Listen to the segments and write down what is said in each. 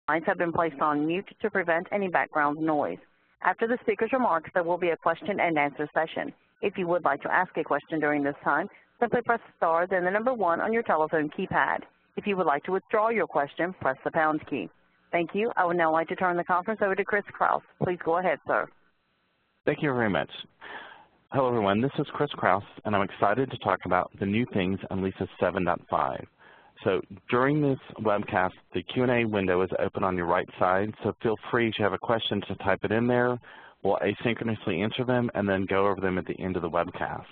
Lines have been placed on mute to prevent any background noise. After the speaker's remarks, there will be a question-and-answer session. If you would like to ask a question during this time, simply press star, then the number 1 on your telephone keypad. If you would like to withdraw your question, press the pound key. Thank you. I would now like to turn the conference over to Chris Krause. Please go ahead, sir. Thank you very much. Hello, everyone. This is Chris Krause, and I'm excited to talk about the new things on Lisa 7.5. So during this webcast, the Q&A window is open on your right side, so feel free, if you have a question, to type it in there. We'll asynchronously answer them and then go over them at the end of the webcast.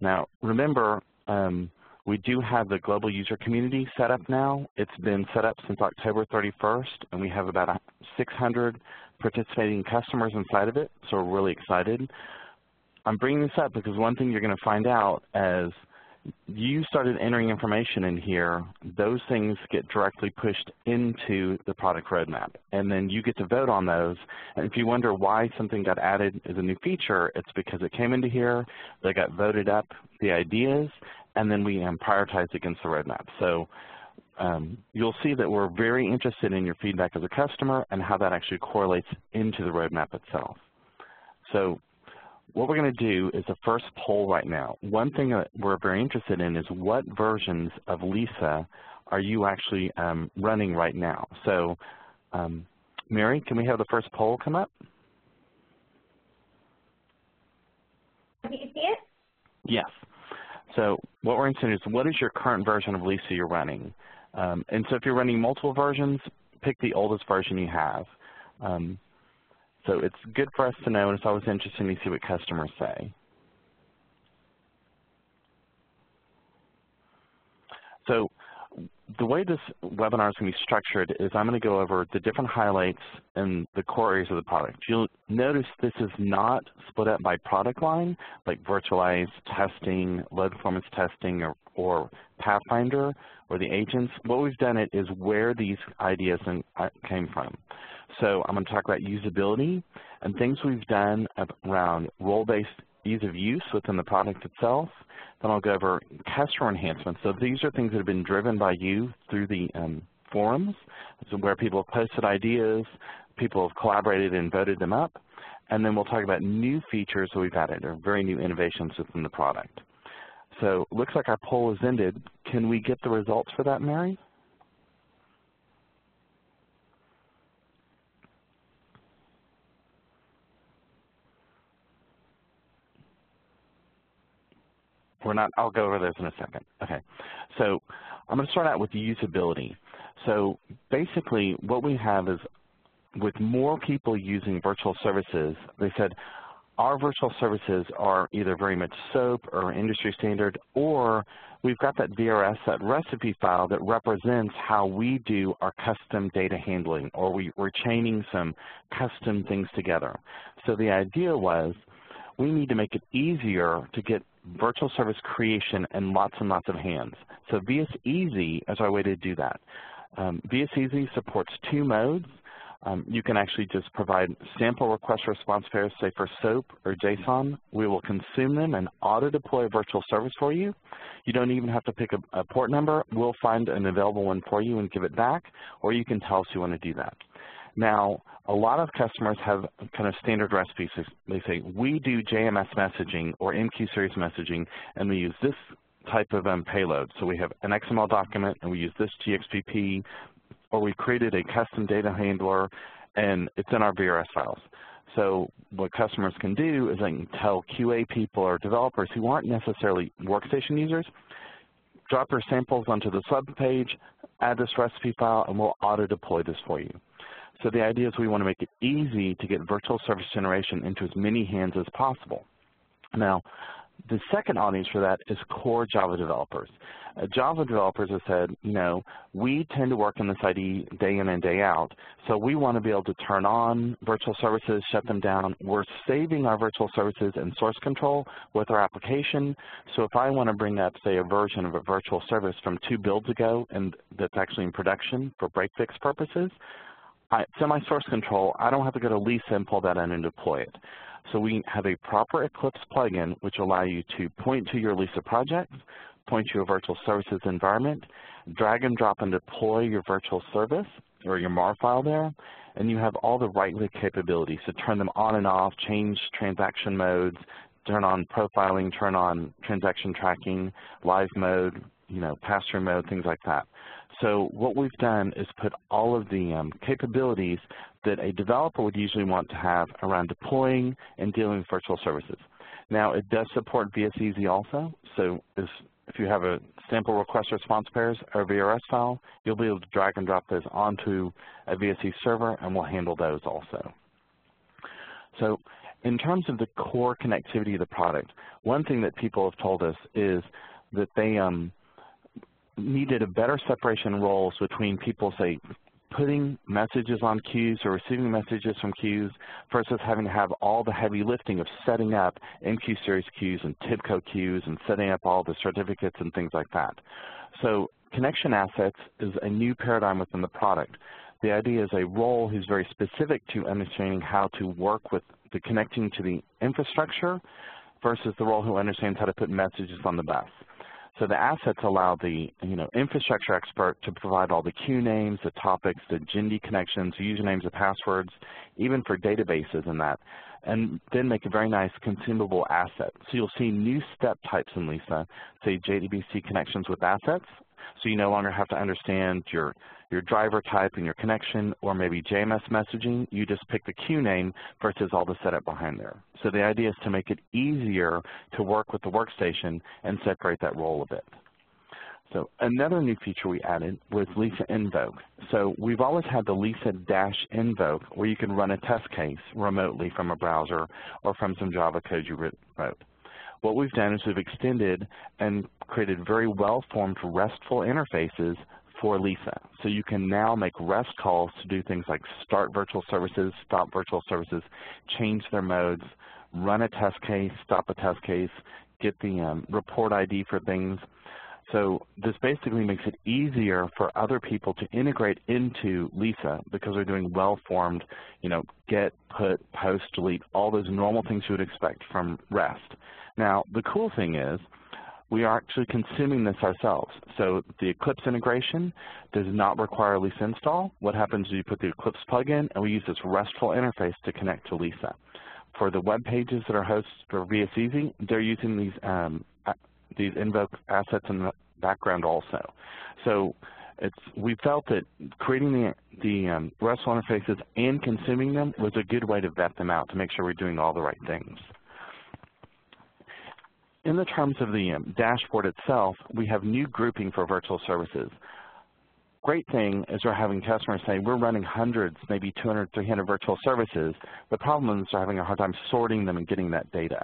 Now, remember, we do have the global user community set up now. It's been set up since October 31st, and we have about 600 participating customers inside of it, so we're really excited. I'm bringing this up because one thing you're going to find out as you started entering information in here, those things get directly pushed into the product roadmap, and then you get to vote on those. And if you wonder why something got added as a new feature, it's because it came into here, they got voted up, the ideas, and then we prioritized against the roadmap. So you'll see that we're very interested in your feedback as a customer and how that actually correlates into the roadmap itself. So what we're going to do is the first poll right now. One thing that we're very interested in is what versions of Lisa are you actually running right now. So Mary, can we have the first poll come up? Can you see it? Yes. So what we're interested in is what is your current version of Lisa you're running. And so if you're running multiple versions, pick the oldest version you have. So it's good for us to know, and it's always interesting to see what customers say. So the way this webinar is going to be structured is I'm going to go over the different highlights and the core areas of the product. You'll notice this is not split up by product line, like virtualized testing, load performance testing, or Pathfinder, or the agents. What we've done it is where these ideas came from. So I'm going to talk about usability and things we've done around role-based ease of use within the product itself. Then I'll go over customer enhancements. So these are things that have been driven by you through the forums, so where people have posted ideas, people have collaborated and voted them up. And then we'll talk about new features that we've added, or very new innovations within the product. So looks like our poll has ended. Can we get the results for that, Mary? We're not, I'll go over those in a second. Okay, so I'm going to start out with usability. So basically what we have is with more people using virtual services, they said our virtual services are either very much SOAP or industry standard, or we've got that VRS, that recipe file that represents how we do our custom data handling, or we're chaining some custom things together. So the idea was we need to make it easier to get virtual service creation in lots and lots of hands. So VS Easy is our way to do that. VS Easy supports 2 modes. You can actually just provide sample request response pairs, say for SOAP or JSON. We will consume them and auto-deploy a virtual service for you. You don't even have to pick a port number. We'll find an available one for you and give it back, or you can tell us you want to do that. Now, a lot of customers have kind of standard recipes. They say, we do JMS messaging or MQ series messaging, and we use this type of payload. So we have an XML document, and we use this GXPP, or we created a custom data handler, and it's in our VRS files. So what customers can do is they can tell QA people or developers who aren't necessarily workstation users, drop your samples onto the sub page, add this recipe file, and we'll auto-deploy this for you. So the idea is we want to make it easy to get virtual service generation into as many hands as possible. Now, the second audience for that is core Java developers. Java developers have said, you know, we tend to work in this IDE day in and day out, so we want to be able to turn on virtual services, shut them down. We're saving our virtual services in source control with our application. So if I want to bring up, say, a version of a virtual service from 2 builds ago and that's actually in production for break-fix purposes, semi-source control, I don't have to go to Lisa and pull that in and deploy it. So we have a proper Eclipse plugin which will allow you to point to your Lisa project, point to your virtual services environment, drag and drop and deploy your virtual service, or your MAR file there, and you have all the right-click capabilities to turn them on and off, change transaction modes, turn on profiling, turn on transaction tracking, live mode, pass-through mode, things like that. So what we've done is put all of the capabilities that a developer would usually want to have around deploying and dealing with virtual services. Now, it does support VSEasy also, so if you have a sample request response pairs or a VRS file, you'll be able to drag and drop those onto a VSE server, and we'll handle those also. So in terms of the core connectivity of the product, one thing that people have told us is that they needed a better separation roles between people, say, putting messages on queues or receiving messages from queues versus having to have all the heavy lifting of setting up MQ series queues and TIBCO queues and setting up all the certificates and things like that. So connection assets is a new paradigm within the product. The idea is a role who's very specific to understanding how to work with the connecting to the infrastructure versus the role who understands how to put messages on the bus. So the assets allow the infrastructure expert to provide all the queue names, the topics, the GIND connections, usernames and passwords, even for databases and that, and then make a very nice consumable asset. So you'll see new step types in Lisa, say JDBC connections with assets. So you no longer have to understand your driver type and your connection, or maybe JMS messaging. You just pick the queue name versus all the setup behind there. So the idea is to make it easier to work with the workstation and separate that role a bit. So another new feature we added was Lisa Invoke. So we've always had the Lisa-Invoke where you can run a test case remotely from a browser or from some Java code you wrote. What we've done is we've extended and created very well-formed RESTful interfaces for Lisa. So you can now make REST calls to do things like start virtual services, stop virtual services, change their modes, run a test case, stop a test case, get the report ID for things. So this basically makes it easier for other people to integrate into Lisa because they're doing well-formed, get, put, post, delete, all those normal things you would expect from REST. Now, the cool thing is we are actually consuming this ourselves. So the Eclipse integration does not require a Lisa install. What happens is you put the Eclipse plugin, and we use this RESTful interface to connect to Lisa. For the web pages that are hosted for VSEasy, they're using these Invoke assets in the background also. So we felt that creating the RESTful interfaces and consuming them was a good way to vet them out to make sure we're doing all the right things. In the terms of the dashboard itself, we have new grouping for virtual services. Great thing is we're having customers say we're running hundreds, maybe 200, 300 virtual services. The problem is they're having a hard time sorting them and getting that data.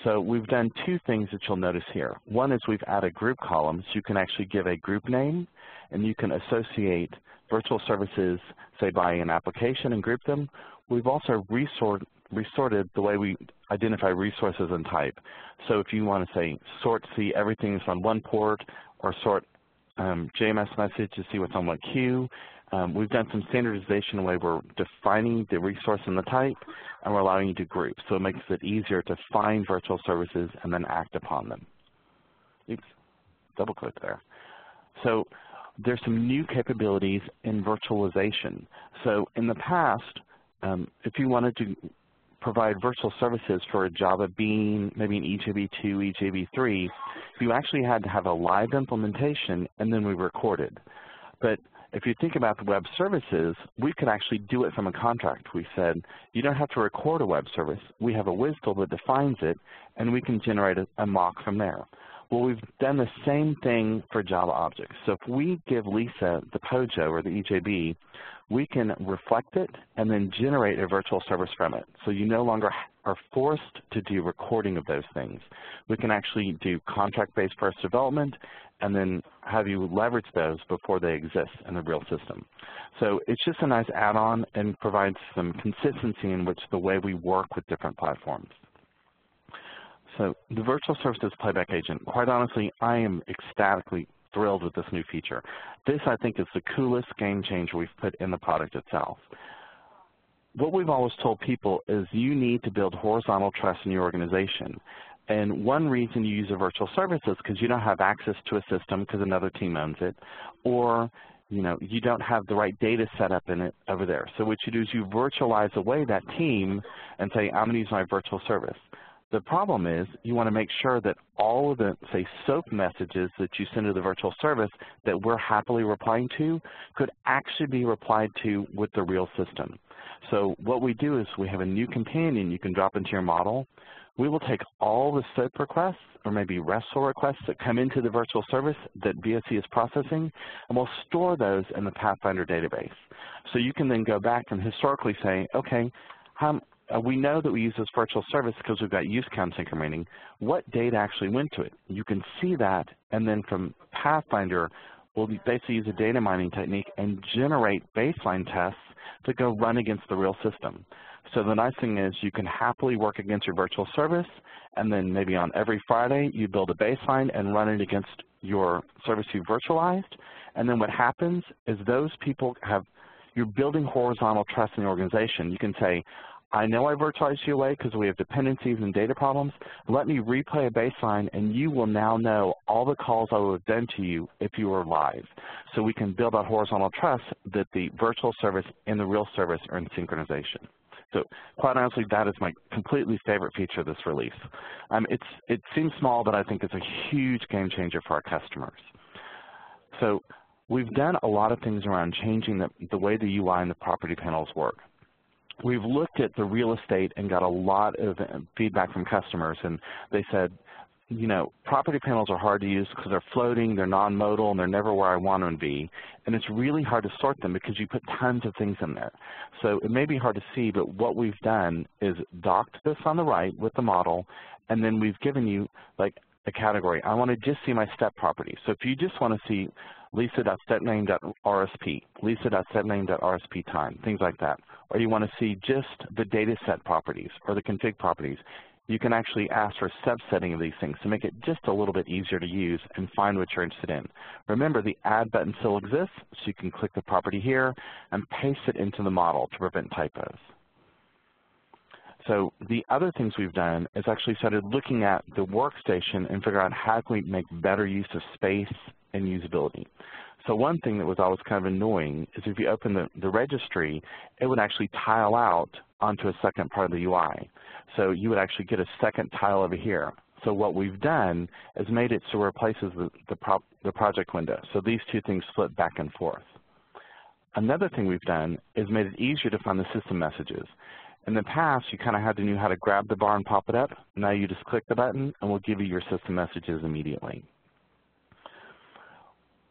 So we've done two things that you'll notice here. One is we've added group columns. You can actually give a group name, and you can associate virtual services, say, by an application and group them. We've also resorted the way we identify resources and type. So if you want to say sort C, everything is on one port, or sort JMS message to see what's on what queue, we've done some standardization in the way we're defining the resource and the type, and we're allowing you to group. So it makes it easier to find virtual services and then act upon them. Oops, double click there. So there's some new capabilities in virtualization. So in the past, if you wanted to provide virtual services for a Java Bean, maybe an EJB2, EJB3, you actually had to have a live implementation, and then we recorded. But if you think about the web services, we could actually do it from a contract. We said, you don't have to record a web service. We have a WSDL that defines it, and we can generate a mock from there. Well, we've done the same thing for Java objects. So if we give Lisa the POJO or the EJB, we can reflect it and then generate a virtual service from it. So you no longer are forced to do recording of those things. We can actually do contract-based first development and then have you leverage those before they exist in the real system. So it's just a nice add-on and provides some consistency in which the way we work with different platforms. So the virtual services playback agent, quite honestly, I am ecstatically thrilled with this new feature. This, I think, is the coolest game changer we've put in the product itself. What we've always told people is you need to build horizontal trust in your organization. And one reason you use a virtual service is because you don't have access to a system because another team owns it, or you don't have the right data set up in it over there. So what you do is you virtualize away that team and say, I'm going to use my virtual service. The problem is you want to make sure that all of the, say, SOAP messages that you send to the virtual service that we're happily replying to could actually be replied to with the real system. So what we do is we have a new companion you can drop into your model. We will take all the SOAP requests or maybe RESTful requests that come into the virtual service that VSE is processing, and we'll store those in the Pathfinder database. So you can then go back and historically say, okay, we know that we use this virtual service because we've got use counts incrementing. What data actually went to it? You can see that, and then from Pathfinder, we'll basically use a data mining technique and generate baseline tests to go run against the real system. So the nice thing is you can happily work against your virtual service, and then maybe on every Friday you build a baseline and run it against your service you virtualized. And then what happens is those people you're building horizontal trust in the organization. You can say, I know I virtualized you away because we have dependencies and data problems. Let me replay a baseline, and you will now know all the calls I would have done to you if you were live. So we can build that horizontal trust that the virtual service and the real service are in synchronization. So quite honestly, that is my completely favorite feature of this release. It seems small, but I think it's a huge game changer for our customers. So we've done a lot of things around changing the way the UI and the property panels work. We've looked at the real estate and got a lot of feedback from customers, and they said, property panels are hard to use because they're floating, they're non-modal, and they're never where I want them to be. And it's really hard to sort them because you put tons of things in there. So it may be hard to see, but what we've done is docked this on the right with the model, and then we've given you like a category. I want to just see my step property. So if you just want to see lisa.stepname.rsp, lisa.stepname.rsp time, things like that, or you want to see just the data set properties or the config properties, you can actually ask for subsetting of these things to make it just a little bit easier to use and find what you're interested in. Remember, the Add button still exists, so you can click the property here and paste it into the model to prevent typos. So the other things we've done is actually started looking at the workstation and figure out how can we make better use of space and usability. So one thing that was always kind of annoying is if you open the registry, it would actually tile out onto a second part of the UI. So you would actually get a second tile over here. So what we've done is made it so it replaces the project window. So these two things flip back and forth. Another thing we've done is made it easier to find the system messages. In the past, you kind of had to know how to grab the bar and pop it up. Now you just click the button, and we'll give you your system messages immediately.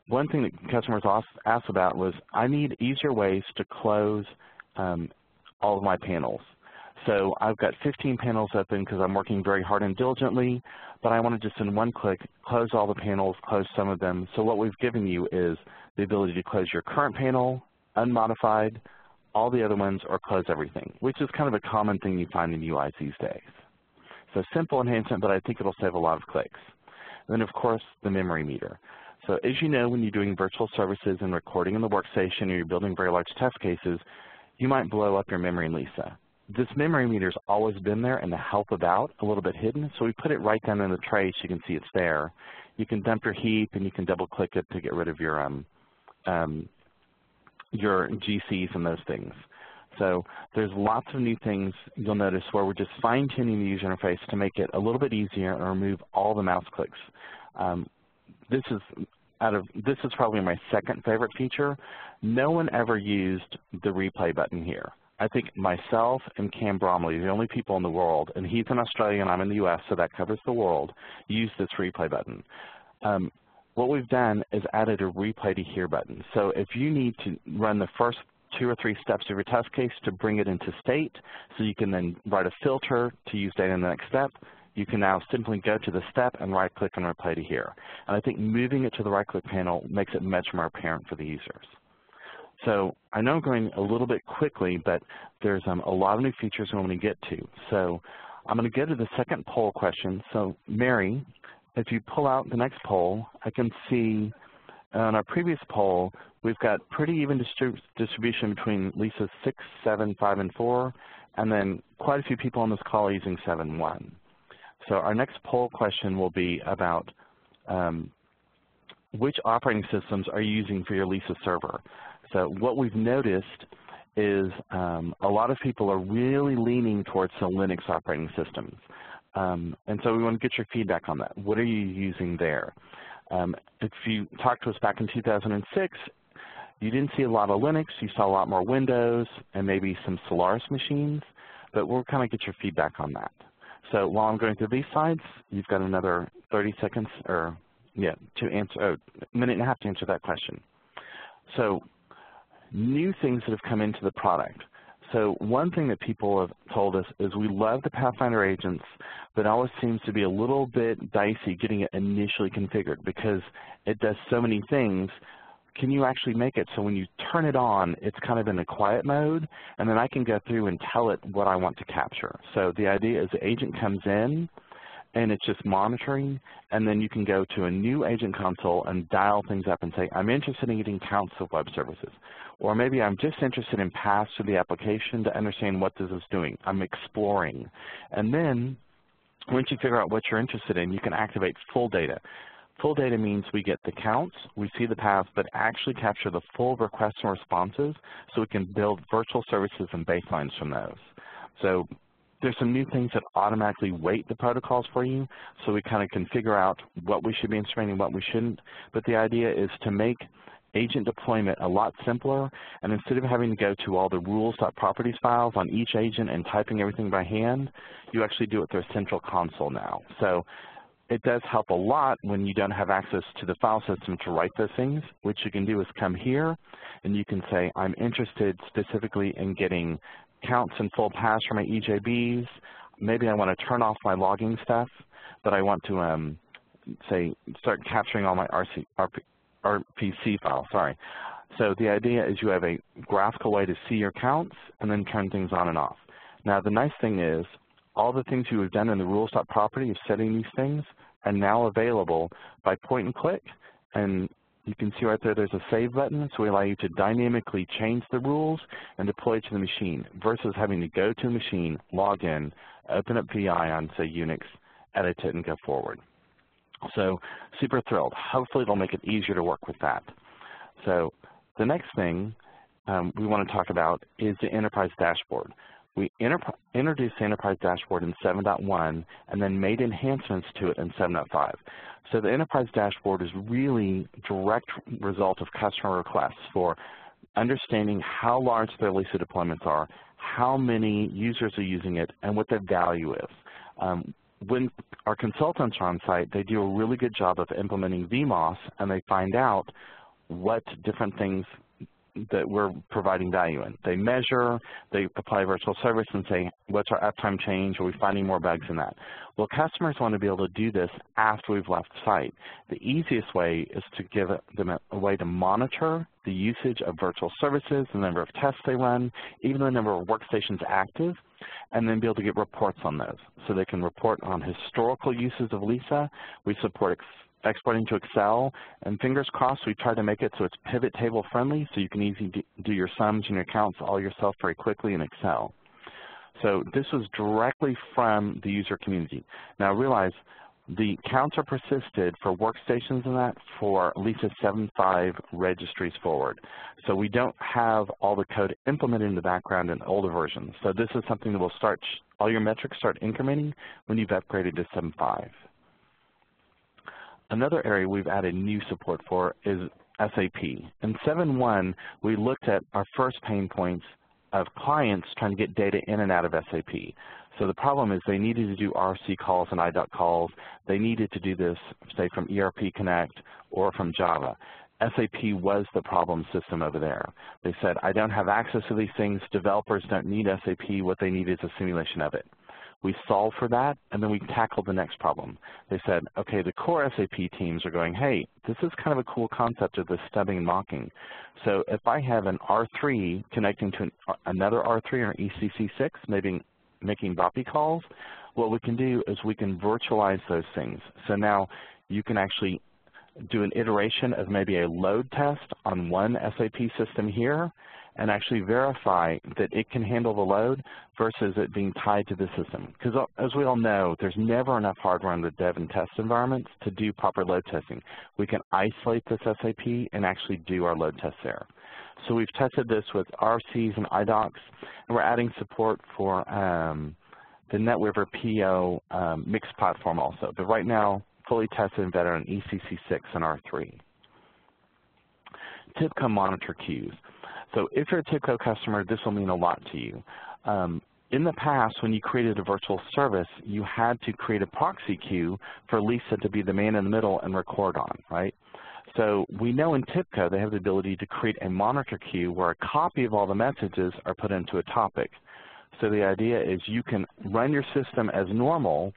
One thing that customers asked about was, I need easier ways to close all of my panels. So I've got 15 panels open because I'm working very hard and diligently, but I want to just in one click close all the panels, close some of them. So what we've given you is the ability to close your current panel, unmodified, all the other ones, or close everything, which is kind of a common thing you find in UIs these days. So simple enhancement, but I think it'll save a lot of clicks. And then, of course, the memory meter. So as you know, when you're doing virtual services and recording in the workstation or you're building very large test cases, you might blow up your memory in Lisa. This memory meter's always been there in the help about, a little bit hidden, so we put it right down in the tray so you can see it's there. You can dump your heap and you can double click it to get rid of your GCs and those things. So there's lots of new things you'll notice where we're just fine-tuning the user interface to make it a little bit easier and remove all the mouse clicks. This is probably my second favorite feature. No one ever used the replay button here. I think myself and Cam Bromley, the only people in the world, and he's in Australia and I'm in the US, so that covers the world, use this replay button. What we've done is added a replay to here button. So if you need to run the first 2 or 3 steps of your test case to bring it into state, so you can then write a filter to use data in the next step, you can now simply go to the step and right-click on replay to here. And I think moving it to the right-click panel makes it much more apparent for the users. So I know I'm going a little bit quickly, but there's a lot of new features I'm going to get to. So I'm going to go to the second poll question. So Mary, if you pull out the next poll, I can see on our previous poll, we've got pretty even distribution between Lisa's 6, 7, 5, and 4, and then quite a few people on this call using 7, 1. So our next poll question will be about which operating systems are you using for your Lisa server? So what we've noticed is a lot of people are really leaning towards the Linux operating systems. And so we want to get your feedback on that. What are you using there? If you talked to us back in 2006, you didn't see a lot of Linux. You saw a lot more Windows and maybe some Solaris machines, but we'll kind of get your feedback on that. So while I'm going through these slides, you've got another 30 seconds, or to answer, a minute and a half to answer that question. So new things that have come into the product. So one thing that people have told us is we love the Pathfinder agents, but it always seems to be a little bit dicey getting it initially configured because it does so many things. Can you actually make it so when you turn it on, it's kind of in a quiet mode, and then I can go through and tell it what I want to capture. So the idea is the agent comes in, and it's just monitoring, and then you can go to a new agent console and dial things up and say, I'm interested in getting counts of web services. Or maybe I'm just interested in paths to the application to understand what this is doing. I'm exploring. And then once you figure out what you're interested in, you can activate full data. Full data means we get the counts, we see the paths, but actually capture the full requests and responses so we can build virtual services and baselines from those. So there's some new things that automatically weight the protocols for you, so we kind of can figure out what we should be instrumenting and what we shouldn't. But the idea is to make agent deployment a lot simpler, and instead of having to go to all the rules.properties files on each agent and typing everything by hand, you actually do it through a central console now. So it does help a lot when you don't have access to the file system to write those things. What you can do is come here, and you can say, I'm interested specifically in getting counts and full paths for my EJBs. Maybe I want to turn off my logging stuff, but I want to, say, start capturing all my RPC files, sorry. So the idea is you have a graphical way to see your counts and then turn things on and off. Now the nice thing is all the things you have done in the rules.property of setting these things are now available by point and click, and you can see right there there's a save button, so we allow you to dynamically change the rules and deploy it to the machine versus having to go to a machine, log in, open up VI on, say, Unix, edit it, and go forward. So super thrilled. Hopefully it'll make it easier to work with that. So the next thing we want to talk about is the Enterprise Dashboard. We introduced the Enterprise Dashboard in 7.1 and then made enhancements to it in 7.5. So the Enterprise Dashboard is really a direct result of customer requests for understanding how large their Lisa deployments are, how many users are using it, and what their value is. When our consultants are on site, they do a really good job of implementing VMOS, and they find out what different things that we're providing value in. They measure, they apply virtual service and say, what's our uptime change? Are we finding more bugs in that? Well, customers want to be able to do this after we've left the site. The easiest way is to give them a way to monitor the usage of virtual services, the number of tests they run, even the number of workstations active, and then be able to get reports on those. So they can report on historical uses of Lisa. We support exporting to Excel, and fingers crossed we try to make it so it's pivot table friendly so you can easily do your sums and your counts all yourself very quickly in Excel. So this was directly from the user community. Now realize the counts are persisted for workstations and that for Lisa 7.5 registries forward. So we don't have all the code implemented in the background in older versions. So this is something that will start, all your metrics start incrementing when you've upgraded to 7.5. Another area we've added new support for is SAP. In 7.1, we looked at our first pain points of clients trying to get data in and out of SAP. So the problem is they needed to do RC calls and IDOC calls. They needed to do this, say, from ERP Connect or from Java. SAP was the problem system over there. They said, I don't have access to these things. Developers don't need SAP. What they need is a simulation of it. We solved for that, and then we tackled the next problem. They said, okay, the core SAP teams are going, hey, this is kind of a cool concept of this stubbing and mocking. So if I have an R3 connecting to another R3 or ECC6, maybe making BOPI calls, what we can do is we can virtualize those things. So now you can actually do an iteration of maybe a load test on one SAP system here, and actually verify that it can handle the load versus it being tied to the system. Because as we all know, there's never enough hardware in the dev and test environments to do proper load testing. We can isolate this SAP and actually do our load tests there. So we've tested this with RCs and IDOCs, and we're adding support for the NetWeaver PO mixed platform also. But right now, fully tested and vetted on ECC6 and R3. TIBCO monitor queues. So if you're a TIBCO customer, this will mean a lot to you. In the past, when you created a virtual service, you had to create a proxy queue for Lisa to be the man in the middle and record on, right? So we know in TIBCO they have the ability to create a monitor queue where a copy of all the messages are put into a topic. So the idea is you can run your system as normal,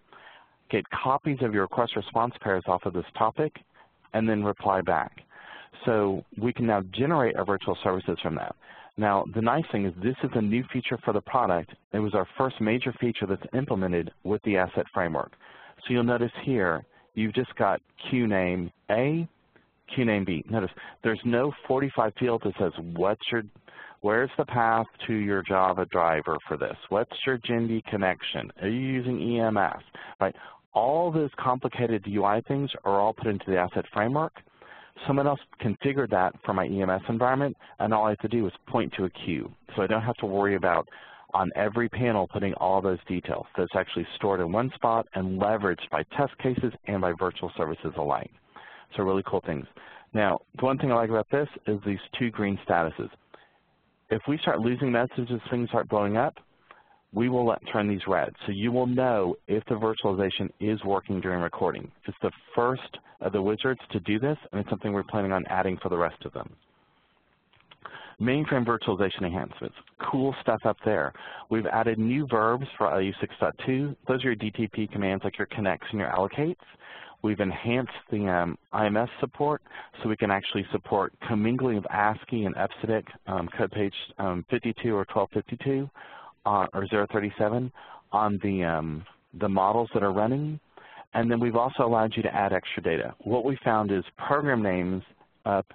get copies of your request response pairs off of this topic, and then reply back. So we can now generate our virtual services from that. Now, the nice thing is this is a new feature for the product. It was our first major feature that's implemented with the asset framework. So you'll notice here, you've just got queue name A, queue name B. Notice there's no 45 field that says where's the path to your Java driver for this? What's your GenD connection? Are you using EMS? Right? All those complicated UI things are all put into the asset framework. Someone else configured that for my EMS environment, and all I have to do is point to a queue. So I don't have to worry about on every panel putting all those details. So it's actually stored in one spot and leveraged by test cases and by virtual services alike. So really cool things. Now, the one thing I like about this is these two green statuses. If we start losing messages, things start blowing up, we will turn these red. So you will know if the virtualization is working during recording. It's the first of the wizards to do this, and it's something we're planning on adding for the rest of them. Mainframe virtualization enhancements. Cool stuff up there. We've added new verbs for LU 6.2. Those are your DTP commands like your connects and your allocates. We've enhanced the IMS support so we can actually support commingling of ASCII and EBCDIC, code page 52 or 1252 or 037 on the models that are running. And then we've also allowed you to add extra data. What we found is program names up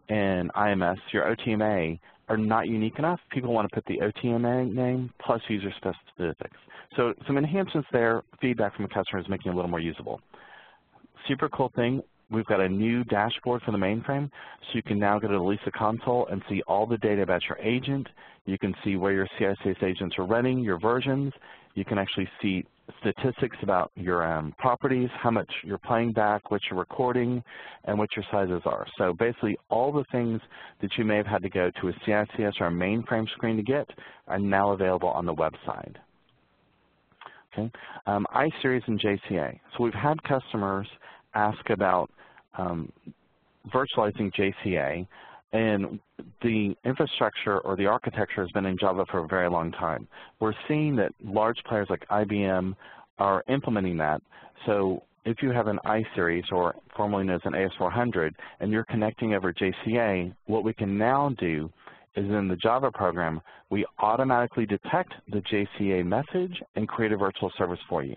in IMS, your OTMA, are not unique enough. People want to put the OTMA name plus user specifics. So some enhancements there, feedback from the customer is making it a little more usable. Super cool thing, we've got a new dashboard for the mainframe, so you can now go to the Lisa console and see all the data about your agent. You can see where your CICS agents are running, your versions. You can actually see statistics about your properties, how much you're playing back, what you're recording, and what your sizes are. So basically all the things that you may have had to go to a CICS or a mainframe screen to get are now available on the website. Okay. iSeries and JCA. So we've had customers ask about virtualizing JCA, and the infrastructure or the architecture has been in Java for a very long time. We're seeing that large players like IBM are implementing that. So if you have an iSeries, or formerly known as an AS400, and you're connecting over JCA, what we can now do is in the Java program, we automatically detect the JCA message and create a virtual service for you.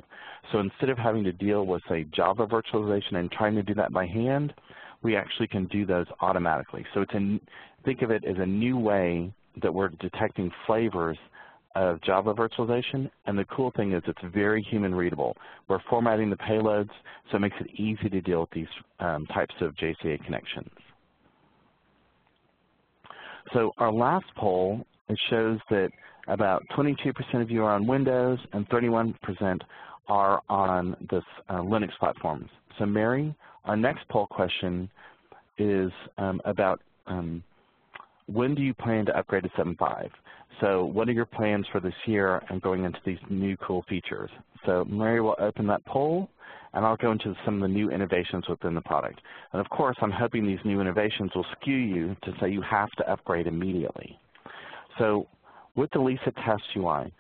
So instead of having to deal with, say, Java virtualization and trying to do that by hand, we actually can do those automatically. So think of it as a new way that we're detecting flavors of Java virtualization, and the cool thing is it's very human readable. We're formatting the payloads, so it makes it easy to deal with these types of JCA connections. So our last poll, it shows that about 22% of you are on Windows and 31% are on this Linux platforms. So Mary, our next poll question is about when do you plan to upgrade to 7.5? So what are your plans for this year and going into these new cool features? So Mary will open that poll, and I'll go into some of the new innovations within the product. And of course, I'm hoping these new innovations will skew you to say you have to upgrade immediately. So with the Lisa Test UI,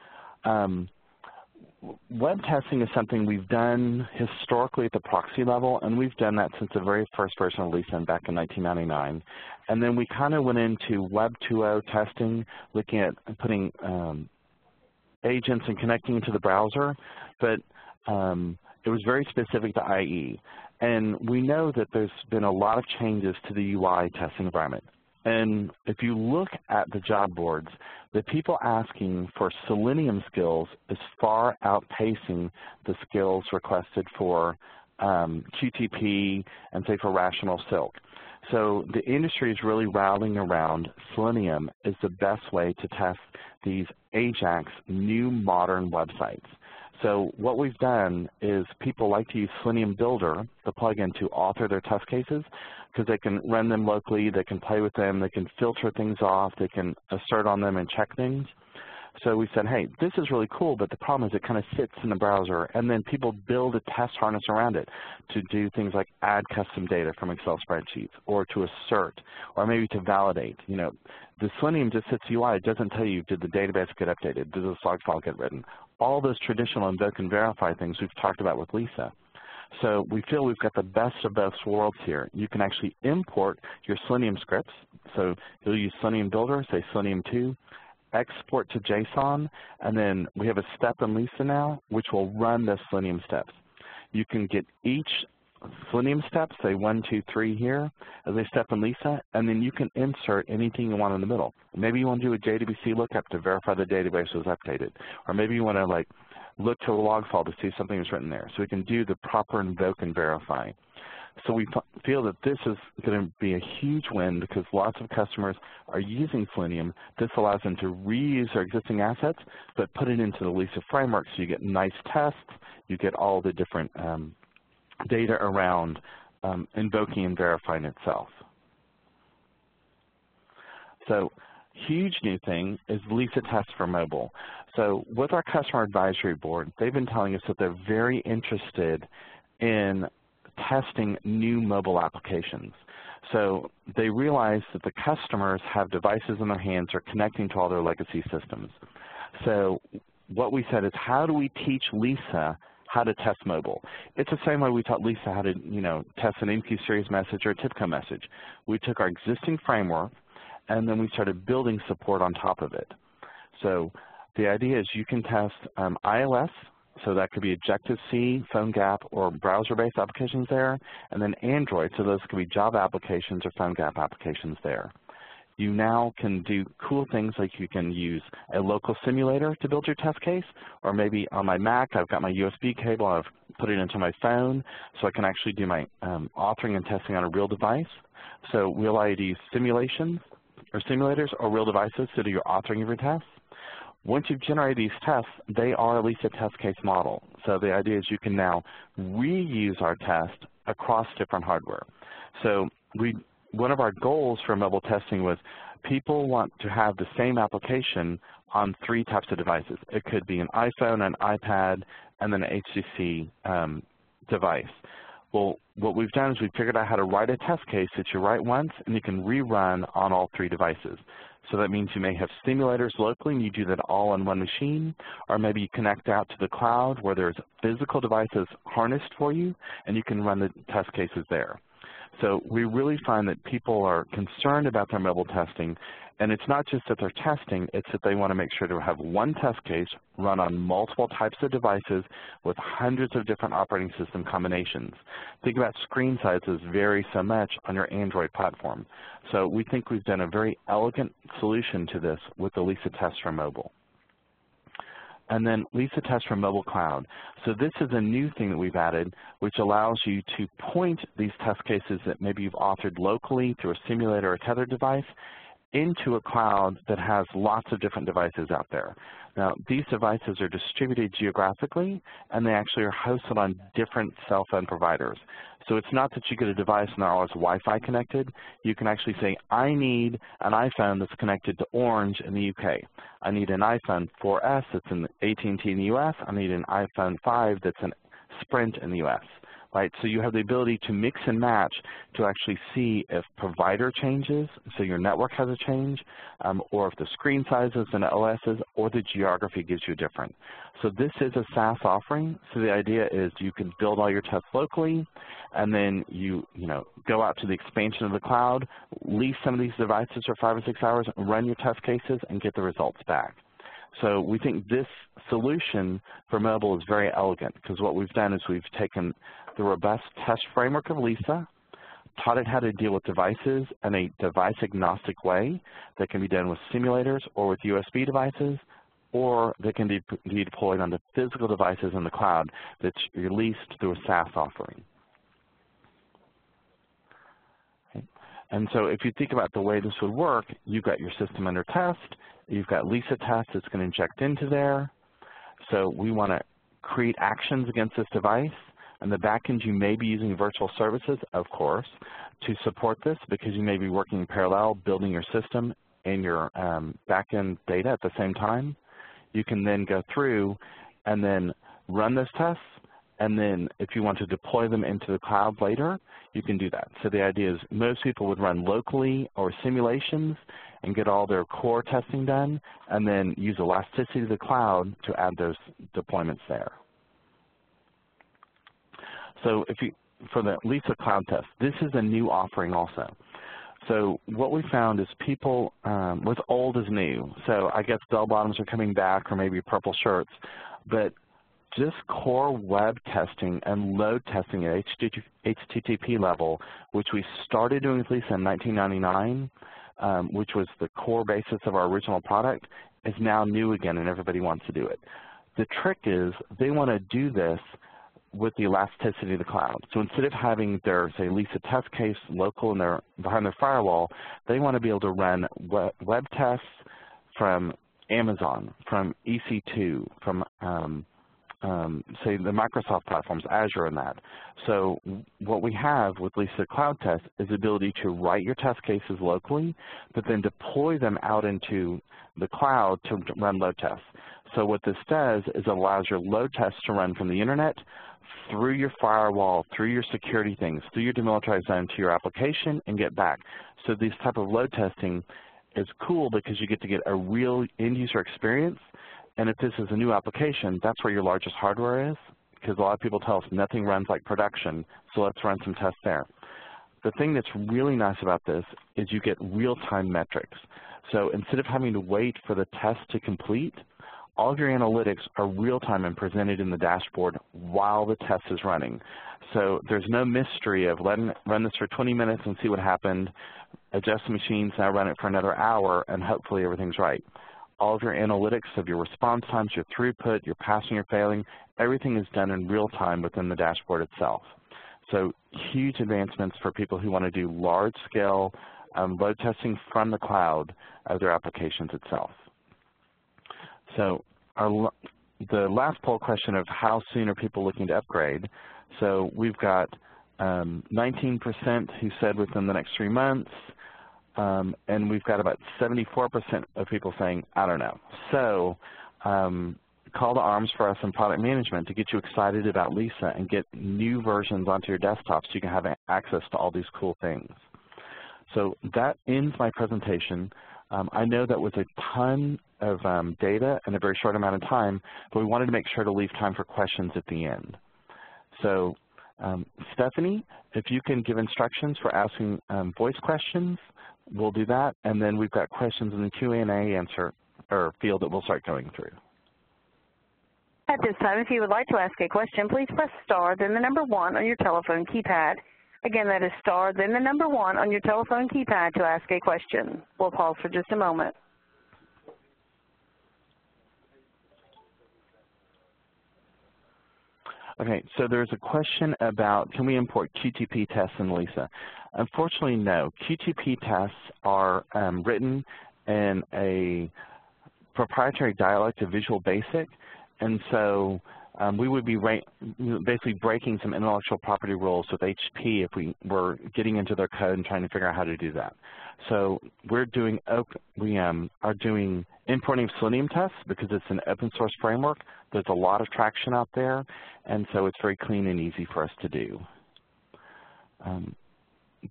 web testing is something we've done historically at the proxy level, and we've done that since the very first version of Lisa back in 1999. And then we kind of went into Web 2.0 testing, looking at putting agents and connecting to the browser, but it was very specific to IE. And we know that there's been a lot of changes to the UI testing environment. And if you look at the job boards, the people asking for Selenium skills is far outpacing the skills requested for QTP and, say, for Rational Silk. So the industry is really rallying around Selenium is the best way to test these AJAX new modern websites. So what we've done is people like to use Selenium Builder, the plugin, to author their test cases because they can run them locally, they can play with them, they can filter things off, they can assert on them and check things. So we said, hey, this is really cool, but the problem is it kind of sits in the browser, and then people build a test harness around it to do things like add custom data from Excel spreadsheets, or to assert, or maybe to validate. You know, the Selenium just sits UI. It doesn't tell you, did the database get updated? Did this log file get written? All those traditional invoke and verify things we've talked about with Lisa. So we feel we've got the best of both worlds here. You can actually import your Selenium scripts. So you'll use Selenium Builder, say Selenium 2, export to JSON, and then we have a step in Lisa now which will run the Selenium steps. You can get each Selenium step, say 1, 2, 3 here, as a step in Lisa, and then you can insert anything you want in the middle. Maybe you want to do a JDBC lookup to verify the database was updated, or maybe you want to like look to a log file to see if something is written there. So we can do the proper invoke and verify. So we feel that this is going to be a huge win because lots of customers are using Selenium. This allows them to reuse their existing assets, but put it into the Lisa framework so you get nice tests, you get all the different data around invoking and verifying itself. So huge new thing is Lisa Test for Mobile. So with our Customer Advisory Board, they've been telling us that they're very interested in testing new mobile applications. So they realize that the customers have devices in their hands or connecting to all their legacy systems. So what we said is, how do we teach Lisa how to test mobile? It's the same way we taught Lisa how to, test an MQ series message or a TIPCO message. We took our existing framework and then we started building support on top of it. So the idea is you can test iOS, so that could be Objective-C, PhoneGap, or browser-based applications there, and then Android, so those could be Java applications or PhoneGap applications there. You now can do cool things like you can use a local simulator to build your test case, or maybe on my Mac I've got my USB cable, I've put it into my phone, so I can actually do my authoring and testing on a real device. So we allow you to use simulations or simulators or real devices to do your authoring of your tests. Once you've generated these tests, they are at least a test case model. So the idea is you can now reuse our test across different hardware. So one of our goals for mobile testing was people want to have the same application on 3 types of devices. It could be an iPhone, an iPad, and then an HTC device. Well, what we've done is we've figured out how to write a test case that you write once and you can rerun on all 3 devices. So that means you may have simulators locally and you do that all on one machine, or maybe you connect out to the cloud where there's physical devices harnessed for you and you can run the test cases there. So we really find that people are concerned about their mobile testing, and it's not just that they're testing, it's that they want to make sure to have one test case run on multiple types of devices with hundreds of different operating system combinations. Think about screen sizes vary so much on your Android platform. So we think we've done a very elegant solution to this with the Lisa Test for Mobile. And then Lisa Test for Mobile Cloud. So this is a new thing that we've added, which allows you to point these test cases that maybe you've authored locally through a simulator or a tethered device into a cloud that has lots of different devices out there. Now, these devices are distributed geographically, and they actually are hosted on different cell phone providers. So it's not that you get a device and they're always Wi-Fi connected. You can actually say, I need an iPhone that's connected to Orange in the UK. I need an iPhone 4S that's in AT&T in the US. I need an iPhone 5 that's in Sprint in the US. Right? So you have the ability to mix and match to actually see if provider changes, so your network has a change, or if the screen sizes and OSs or the geography gives you different. So this is a SaaS offering. So the idea is you can build all your tests locally, and then you go out to the expansion of the cloud, lease some of these devices for 5 or 6 hours, run your test cases, and get the results back. So we think this solution for mobile is very elegant because what we've done is we've taken the robust test framework of Lisa, taught it how to deal with devices in a device-agnostic way that can be done with simulators or with USB devices, or that can be deployed onto physical devices in the cloud that's released through a SaaS offering. Okay. And so if you think about the way this would work, you've got your system under test, you've got Lisa test that's going to inject into there. So we want to create actions against this device. On the back end, you may be using virtual services, of course, to support this because you may be working in parallel, building your system and your back-end data at the same time. You can then go through and then run those tests, and then if you want to deploy them into the cloud later, you can do that. So the idea is most people would run locally or simulations and get all their core testing done, and then use elasticity of the cloud to add those deployments there. So for the Lisa Cloud Test, this is a new offering also. So what we found is people, what's old is new. So I guess bell bottoms are coming back, or maybe purple shirts, but just core web testing and load testing at HTTP level, which we started doing with Lisa in 1999, which was the core basis of our original product, is now new again, and everybody wants to do it. The trick is they want to do this with the elasticity of the cloud. So instead of having their, say, Lisa test case local and behind their firewall, they want to be able to run web tests from Amazon, from EC2, from, say, the Microsoft platforms, Azure and that. So what we have with Lisa Cloud Test is the ability to write your test cases locally, but then deploy them out into the cloud to run load tests. So what this does is it allows your load tests to run from the internet, through your firewall, through your security things, through your demilitarized zone to your application and get back. So this type of load testing is cool because you get a real end-user experience. And if this is a new application, that's where your largest hardware is, because a lot of people tell us nothing runs like production, so let's run some tests there. The thing that's really nice about this is you get real-time metrics. So instead of having to wait for the test to complete, all of your analytics are real-time and presented in the dashboard while the test is running. So there's no mystery of run this for 20 minutes and see what happened, adjust the machines, now run it for another hour, and hopefully everything's right. All of your analytics of your response times, your throughput, your passing or failing, everything is done in real time within the dashboard itself. So huge advancements for people who want to do large-scale load testing from the cloud of their applications itself. So the last poll question of how soon are people looking to upgrade. So we've got 19% who said within the next 3 months, and we've got about 74% of people saying, I don't know. So call to arms for us in product management to get you excited about Lisa and get new versions onto your desktop so you can have access to all these cool things. So that ends my presentation. I know that was a ton of data in a very short amount of time, but we wanted to make sure to leave time for questions at the end. So Stephanie, if you can give instructions for asking voice questions, we'll do that, and then we've got questions in the Q&A field that we'll start going through. At this time, if you would like to ask a question, please press star, then the number 1 on your telephone keypad. Again, that is star, then the number 1 on your telephone keypad to ask a question. We'll pause for just a moment. Okay, so there's a question about can we import QTP tests in Lisa? Unfortunately, no. QTP tests are written in a proprietary dialect of Visual Basic, and so we would be basically breaking some intellectual property rules with HP if we were getting into their code and trying to figure out how to do that. So we are doing importing Selenium tests because it's an open source framework. There's a lot of traction out there, and so it's very clean and easy for us to do.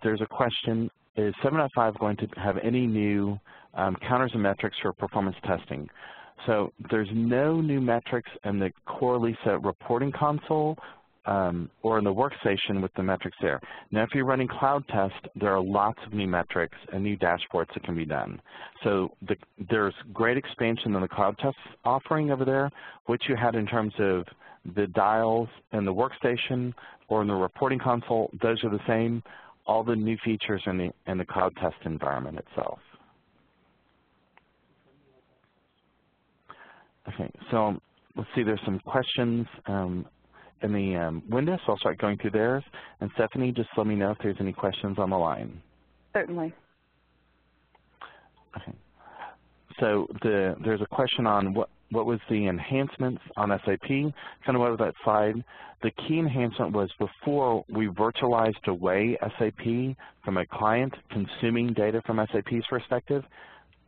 There's a question, is 7.5 going to have any new counters and metrics for performance testing? So there's no new metrics in the core Lisa reporting console or in the workstation with the metrics there. Now, if you're running cloud test, there are lots of new metrics and new dashboards that can be done. So there's great expansion in the cloud test offering over there. What you had in terms of the dials in the workstation or in the reporting console, those are the same. all the new features in the cloud test environment itself. Okay, so let's see, there's some questions in the window, so I'll start going through theirs. And Stephanie, just let me know if there's any questions on the line. Certainly. Okay. So there's a question on what was the enhancements on SAP, kind of what was that slide. The key enhancement was before we virtualized away SAP from a client consuming data from SAP's perspective.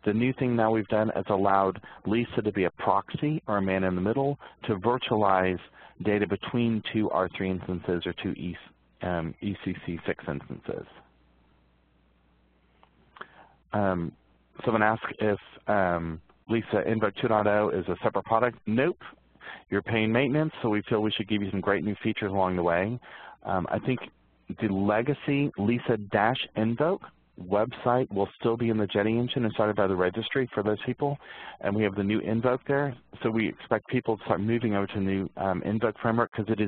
The new thing now we've done is allowed Lisa to be a proxy or a man in the middle to virtualize data between two R3 instances or two ECC6 instances. Someone asked if Lisa Invoke 2.0 is a separate product. Nope. You're paying maintenance, so we feel we should give you some great new features along the way. I think the legacy Lisa-Invoke website will still be in the Jetty engine and started by the registry for those people, and we have the new Invoke there. So we expect people to start moving over to the new Invoke framework because it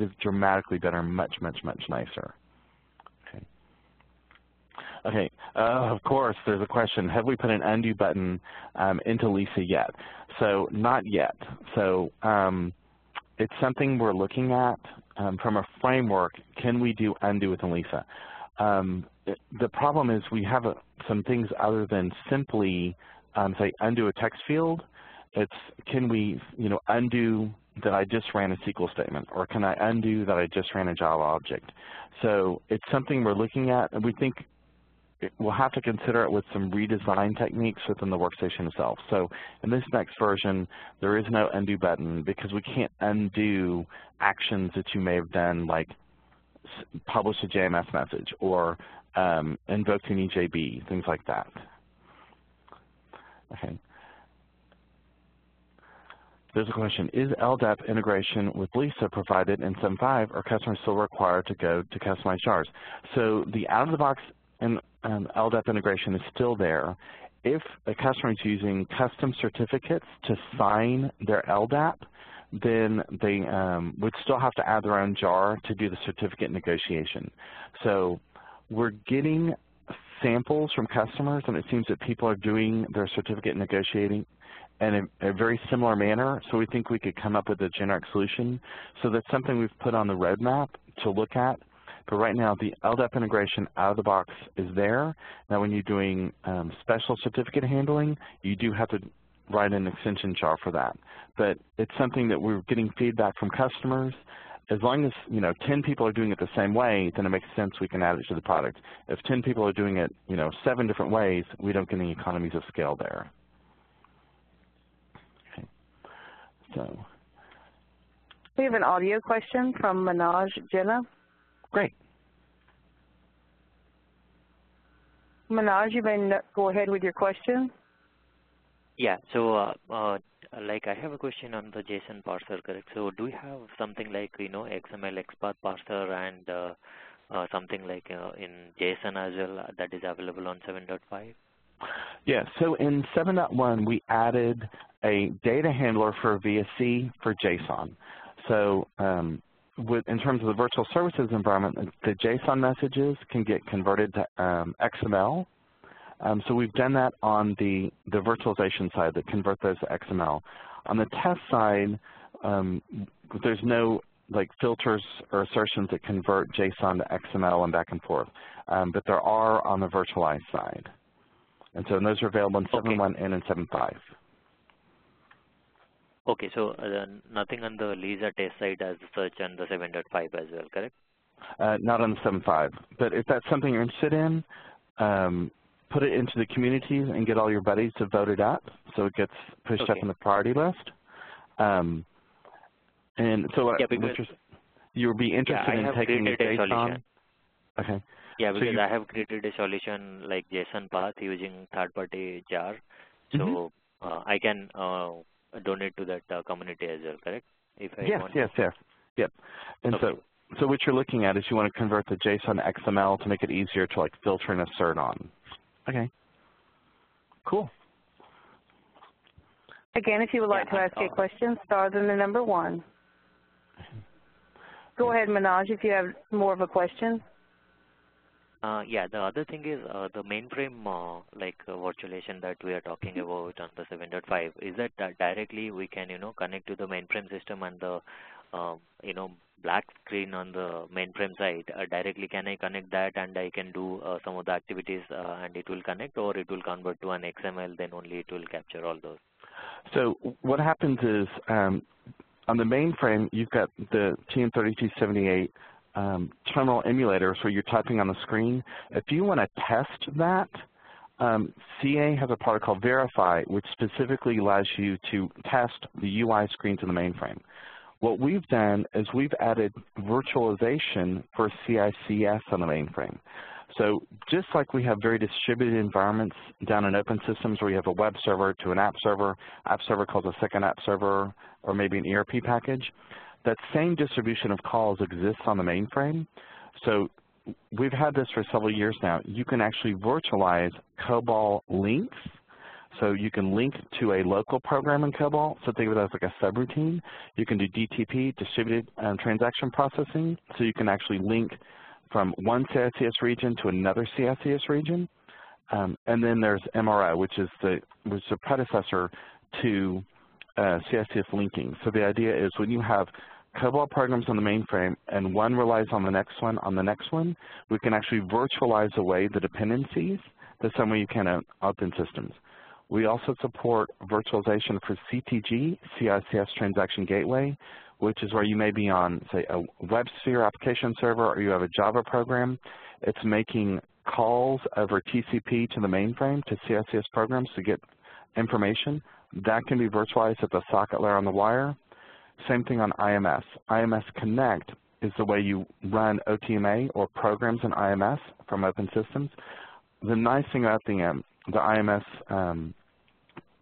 is dramatically better, much nicer. Okay, of course, there's a question. Have we put an undo button into Lisa yet? So not yet. So it's something we're looking at from a framework. Can we do undo within Lisa? The problem is we have some things other than simply say undo a text field. It's can we undo that I just ran a SQL statement, or can I undo that I just ran a Java object? So it's something we're looking at, and we think we'll have to consider it with some redesign techniques within the workstation itself. So in this next version, there is no undo button because we can't undo actions that you may have done, like publish a JMS message or invoke an EJB, things like that. Okay. There's a question. Is LDAP integration with Lisa provided in 7.5, or customers still required to go to customized jars? So the out-of-the-box LDAP integration is still there. If a customer is using custom certificates to sign their LDAP, then they would still have to add their own jar to do the certificate negotiation. So we're getting samples from customers, and it seems that people are doing their certificate negotiating in a very similar manner, so we think we could come up with a generic solution. So that's something we've put on the roadmap to look at. But right now, the LDAP integration out of the box is there. Now, when you're doing special certificate handling, you do have to write an extension jar for that. But it's something that we're getting feedback from customers. As long as 10 people are doing it the same way, then it makes sense we can add it to the product. If 10 people are doing it 7 different ways, we don't get any economies of scale there. Okay. So we have an audio question from Manoj Jena. Great. Manoj, you may go ahead with your question. Yeah, so like I have a question on the JSON parser, correct? So do we have something like, XML XPath parser and something like in JSON as well that is available on 7.5? Yeah, so in 7.1 we added a data handler for VSC for JSON. So in terms of the virtual services environment, the JSON messages can get converted to XML. So we've done that on the virtualization side that convert those to XML. On the test side, there's no filters or assertions that convert JSON to XML and back and forth, but there are on the virtualized side. And so those are available in 7.1 and in 7.5. Okay, so nothing on the Lisa test side as such and the 7.5 as well, correct? Not on the 7.5, but if that's something you're interested in, put it into the communities and get all your buddies to vote it up so it gets pushed up in the priority list. And so you would be interested in taking a JSON. Okay. Yeah, because I have created a solution like JSON path using third-party jar, so I can donate to that community as well, correct? If I want. Yes. Yep. And so what you're looking at is you want to convert the JSON to XML to make it easier to filter and assert on. Okay. Cool. Again, if you would like to ask a question, star then the number 1. Go ahead, Manoj, if you have more of a question. Yeah, the other thing is the mainframe virtualization that we are talking about on the 7.5. Is that directly we can connect to the mainframe system and the black screen on the mainframe side? Directly can I connect that and I can do some of the activities and it will connect, or it will convert to an XML, then only it will capture all those? So what happens is on the mainframe, you've got the TN3278 terminal emulators where you're typing on the screen. If you want to test that, CA has a product called Verify, which specifically allows you to test the UI screens in the mainframe. What we've done is we've added virtualization for CICS on the mainframe. So just like we have very distributed environments down in open systems where you have a web server to an app server calls a second app server, or maybe an ERP package, that same distribution of calls exists on the mainframe. So we've had this for several years now. You can actually virtualize COBOL links. So you can link to a local program in COBOL. So think of it as like a subroutine. You can do DTP, distributed transaction processing. So you can actually link from one CICS region to another CICS region. And then there's MRO, which is the predecessor to CICS linking. So the idea is when you have COBOL programs on the mainframe and one relies on the next one, we can actually virtualize away the dependencies the same way you can on open systems. We also support virtualization for CTG, CICS Transaction Gateway, which is where you may be on, say, a WebSphere application server or you have a Java program. It's making calls over TCP to the mainframe to CICS programs to get information. That can be virtualized at the socket layer on the wire. Same thing on IMS. IMS Connect is the way you run OTMA or programs in IMS from open systems. The nice thing about the IMS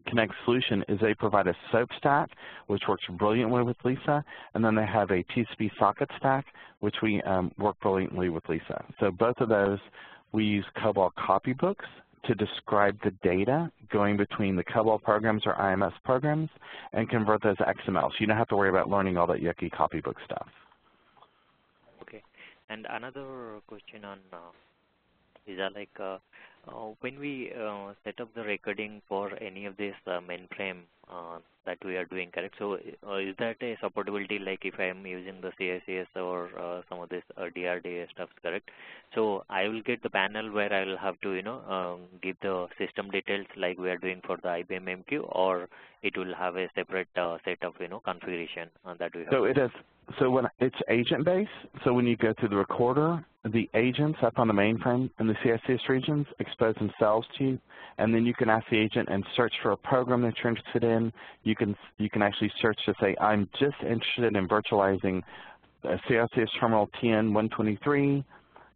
Connect solution is they provide a SOAP stack, which works brilliantly with Lisa, and then they have a TCP socket stack, which we work brilliantly with Lisa. So both of those, we use COBOL copybooks to describe the data going between the COBOL programs or IMS programs and convert those to XML. So you don't have to worry about learning all that yucky copybook stuff. Okay. And another question on is that when we set up the recording for any of this mainframe that we are doing, correct? So is that a supportability, like if I am using the CICS or some of this DRDA stuff, correct? So I will get the panel where I will have to, give the system details like we are doing for the IBM MQ, or it will have a separate set of, configuration that we have. So it is. So when it's agent-based, so when you go through the recorder, the agents up on the mainframe in the CICS regions expose themselves to you, and then you can ask the agent and search for a program that you're interested in. You can actually search to say, I'm just interested in virtualizing a CICS terminal TN123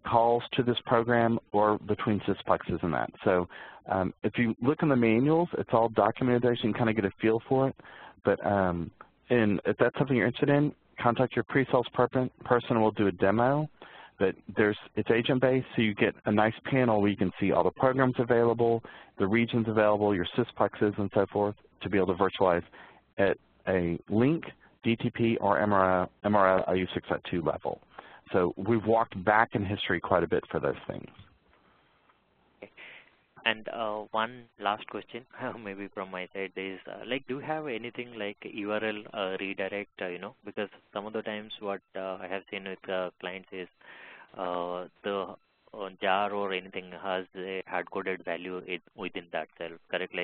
calls to this program, or between sysplexes and that. So if you look in the manuals, it's all documented there, so you can kind of get a feel for it. But if that's something you're interested in, contact your pre-sales person, and we'll do a demo. But it's agent-based, so you get a nice panel where you can see all the programs available, the regions available, your sysplexes, and so forth, to be able to virtualize at a link, DTP, or MRO IU 6.2 level. So we've walked back in history quite a bit for those things. Okay. And one last question, maybe from my side, is do you have anything like URL redirect? Because some of the times what I have seen with clients is the jar or anything has a hard-coded value within that cell, correct?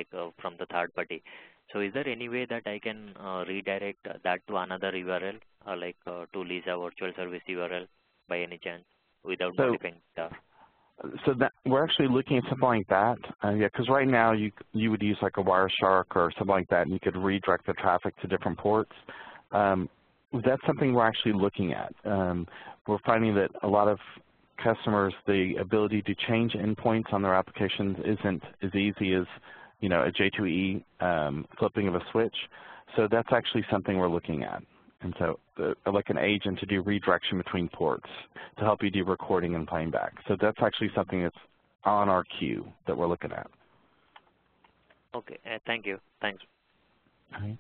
From the third party. So is there any way that I can redirect that to another URL, to Lisa virtual service URL by any chance, without modifying stuff? So that we're actually looking at something like that, yeah, because right now you would use like a Wireshark or something like that, and you could redirect the traffic to different ports. That's something we're actually looking at. We're finding that a lot of customers, the ability to change endpoints on their applications isn't as easy as a J2E flipping of a switch. So that's actually something we're looking at. And so like an agent to do redirection between ports to help you do recording and playing back. So that's actually something that's on our queue that we're looking at. Okay, thank you. Thanks. Okay.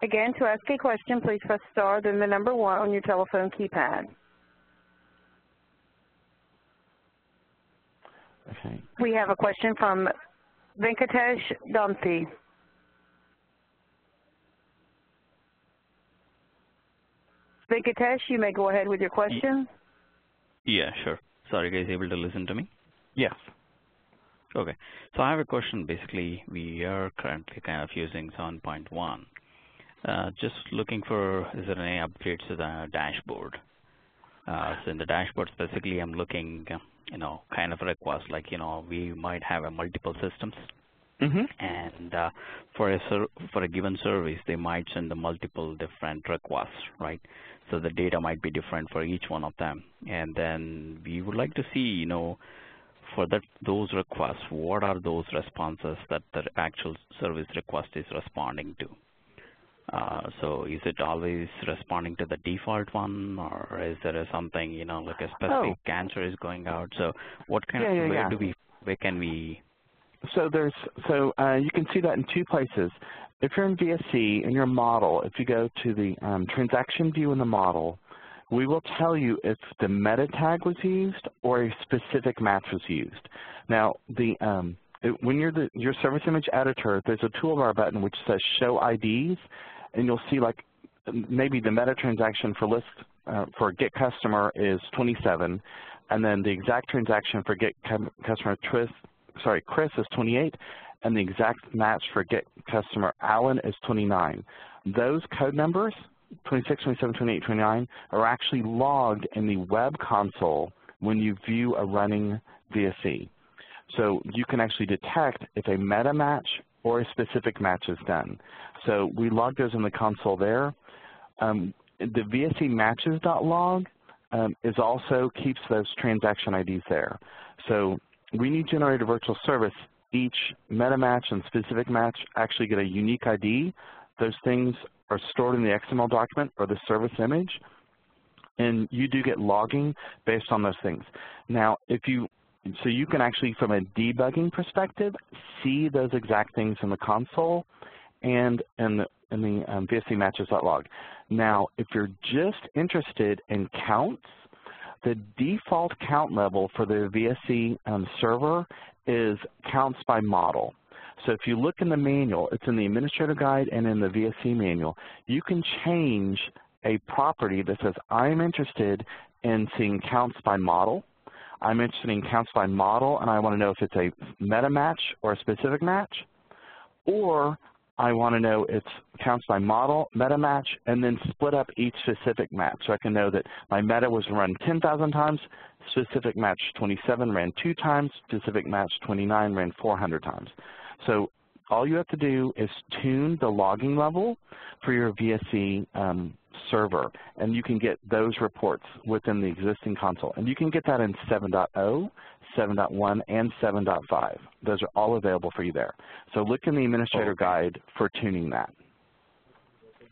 Again, to ask a question, please press star, then the number 1 on your telephone keypad. We have a question from Venkatesh Damsi. Venkatesh, you may go ahead with your question. Yeah, sure. Sorry, guys, able to listen to me? Yes. Okay. So I have a question. Basically, we are currently kind of using 7.1. Just looking for, is there any upgrades to the dashboard? So in the dashboard specifically, I'm looking, kind of requests like, we might have a multiple systems. And for a given service, they might send the multiple different requests, right? So the data might be different for each one of them. And then we would like to see, for those requests, what are those responses that the actual service request is responding to? So is it always responding to the default one, or is there something, like a specific answer is going out? So what kind of where can we? So you can see that in two places. If you're in VSC in your model, if you go to the transaction view in the model, we will tell you if the meta tag was used or a specific match was used. Now, when you're your service image editor, there's a toolbar button which says Show IDs, and you'll see like maybe the meta transaction for list for get customer is 27, and then the exact transaction for get customer Chris is 28, and the exact match for get customer Alan is 29. Those code numbers, 26, 27, 28, 29, are actually logged in the web console when you view a running VSE. So you can actually detect if a meta match or a specific match is done. So we log those in the console there. The VSE matches.log is also keeps those transaction IDs there. So we need generated virtual service. Each meta match and specific match actually get a unique ID. Those things are stored in the XML document or the service image, and you do get logging based on those things. Now, so you can actually, from a debugging perspective, see those exact things in the console and in the VSC matches.log. Now, if you're just interested in counts, the default count level for the VSC server is counts by model. So if you look in the manual, it's in the administrator guide and in the VSC manual, you can change a property that says, I'm interested in seeing counts by model. I'm interested in counts by model, and I want to know if it's a meta match or a specific match, or I want to know it's counts by model, meta match, and then split up each specific match. So I can know that my meta was run 10,000 times, specific match 27 ran 2 times, specific match 29 ran 400 times. So all you have to do is tune the logging level for your VSC server, and you can get those reports within the existing console. And you can get that in 7.0, 7.1, and 7.5. Those are all available for you there. So look in the administrator guide for tuning that.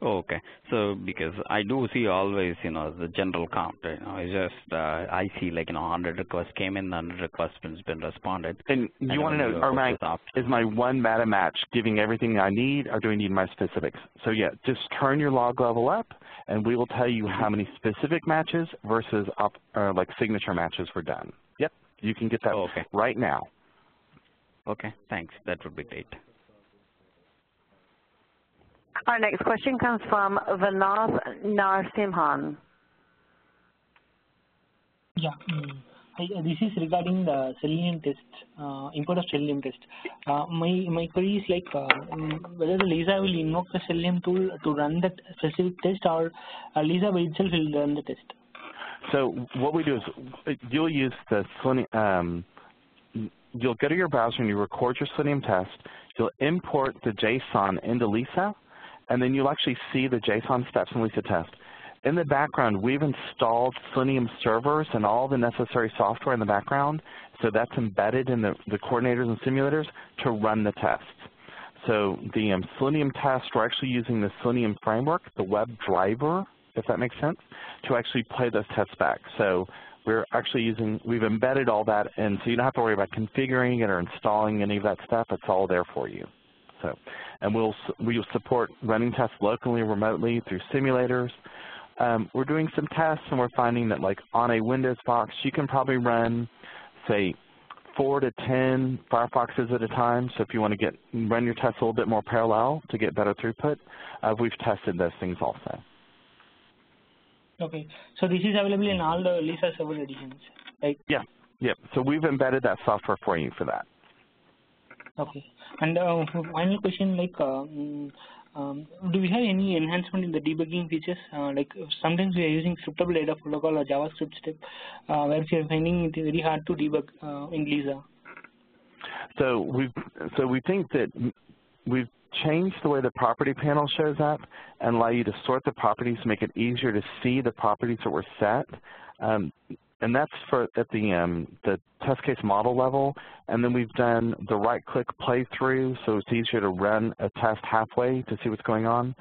Okay. So because I do see always, the general count, it's just I see like, 100 requests came in, 100 requests has been responded. And you want to know, is my one meta match giving everything I need, or do I need my specifics? So yeah, just turn your log level up, and we will tell you how many specific matches versus like signature matches were done. Yep, you can get that right now. Okay, thanks. That would be great. Our next question comes from Vanath Narasimhan. Yeah, this is regarding the Selenium test, import of Selenium test. My query is like whether the Lisa will invoke the Selenium tool to run that specific test, or Lisa by itself will run the test. So what we do is you'll use the Selenium. You'll go to your browser and you record your Selenium test. You'll import the JSON into Lisa, and then you'll actually see the JSON steps in Lisa test. In the background, we've installed Selenium servers and all the necessary software in the background, so that's embedded in the coordinators and simulators to run the tests. So the Selenium test, we're actually using the Selenium framework, the web driver, if that makes sense, to actually play those tests back. So we're actually we've embedded all that, and so you don't have to worry about configuring it or installing any of that stuff. It's all there for you. So, and we'll support running tests locally and remotely through simulators. We're doing some tests, and we're finding that like on a Windows box, you can probably run, say, 4 to 10 Firefoxes at a time. So if you want to run your tests a little bit more parallel to get better throughput, we've tested those things also. Okay. So this is available in all the Lisa server editions, right? Yeah. Yep. So we've embedded that software for you for that. Okay. And final question, like, do we have any enhancement in the debugging features? Like sometimes we are using scriptable data protocol or JavaScript step, where we are finding it very hard to debug in Lisa. So we think that we've changed the way the property panel shows up and allow you to sort the properties to make it easier to see the properties that were set. And that's at the test case model level. And then we've done the right-click playthrough, so it's easier to run a test halfway to see what's going on.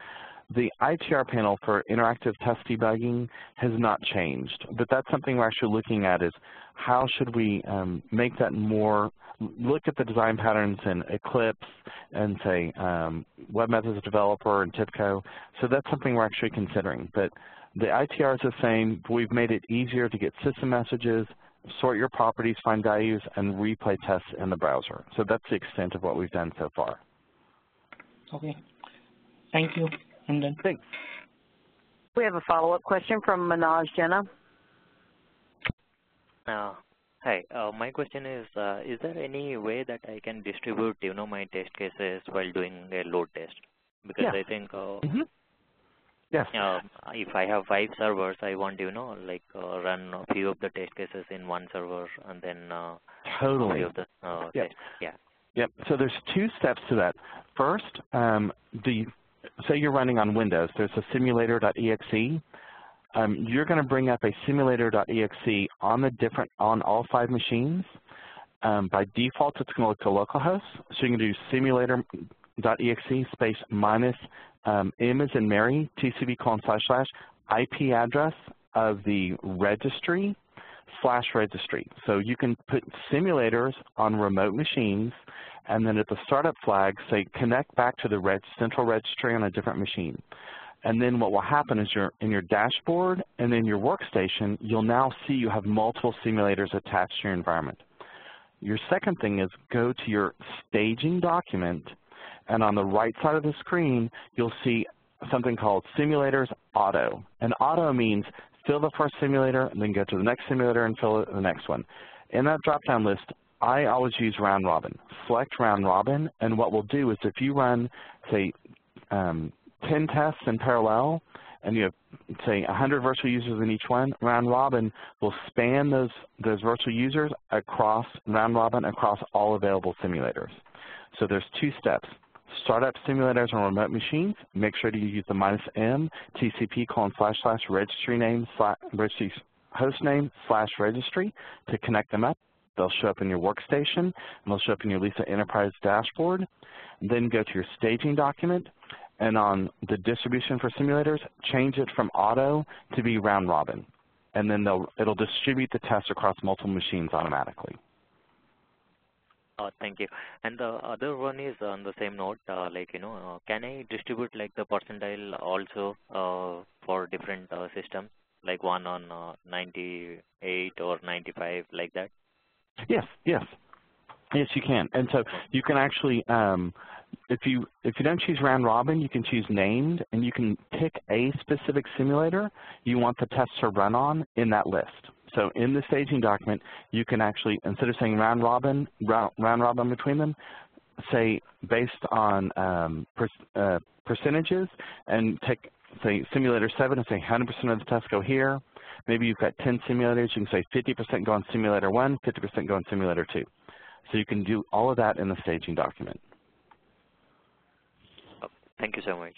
The ITR panel for interactive test debugging has not changed, but that's something we're actually looking at is how should we make that more, look at the design patterns in Eclipse and say Web Methods Developer and TIBCO. So that's something we're actually considering. But the ITR is the same, but we've made it easier to get system messages, sort your properties, find values, and replay tests in the browser. So that's the extent of what we've done so far. Okay. Thank you. I'm done. Thanks. We have a follow-up question from Manoj Jena. Hi. My question is there any way that I can distribute, my test cases while doing a load test? Because I think yes. If I have 5 servers, I want run a few of the test cases in one server and then totally. of the yep. test. Yeah. Yep. So there's 2 steps to that. First, say you're running on Windows, there's a simulator.exe. You're going to bring up a simulator.exe on all 5 machines. By default, it's going to look to localhost. So you can do simulator.exe space minus M as in Mary, TCP:// IP address of the registry /registry. So you can put simulators on remote machines, and then at the startup flag, say connect back to the central registry on a different machine. And then what will happen is in your dashboard and in your workstation, you'll now see you have multiple simulators attached to your environment. Your second thing is go to your staging document, and on the right side of the screen, you'll see something called Simulators Auto. And auto means fill the first simulator, and then go to the next simulator and fill the next one. In that drop-down list, I always use round robin. Select round robin, and what we'll do is if you run, say, 10 tests in parallel, and you have, say, 100 virtual users in each one, round robin will span those virtual users across round robin across all available simulators. So there's 2 steps. Start up simulators on remote machines. Make sure to use the -M TCP:// registry name registry host name /registry to connect them up. They'll show up in your workstation, and they'll show up in your Lisa Enterprise dashboard. Then go to your staging document, and on the distribution for simulators, change it from auto to be round robin. And then it'll distribute the test across multiple machines automatically. Thank you. And the other one is on the same note, can I distribute the percentile also for different systems, like one on 98 or 95, like that? Yes, yes. Yes, you can. And so you can actually, if you don't choose round robin, you can choose named, and you can pick a specific simulator you want the test to run on in that list. So in the staging document, you can actually, instead of saying round robin between them, say based on percentages, and take, say, simulator 7 and say 100% of the tests go here. Maybe you've got 10 simulators. You can say 50% go on simulator 1, 50% go on simulator 2. So you can do all of that in the staging document. Thank you so much.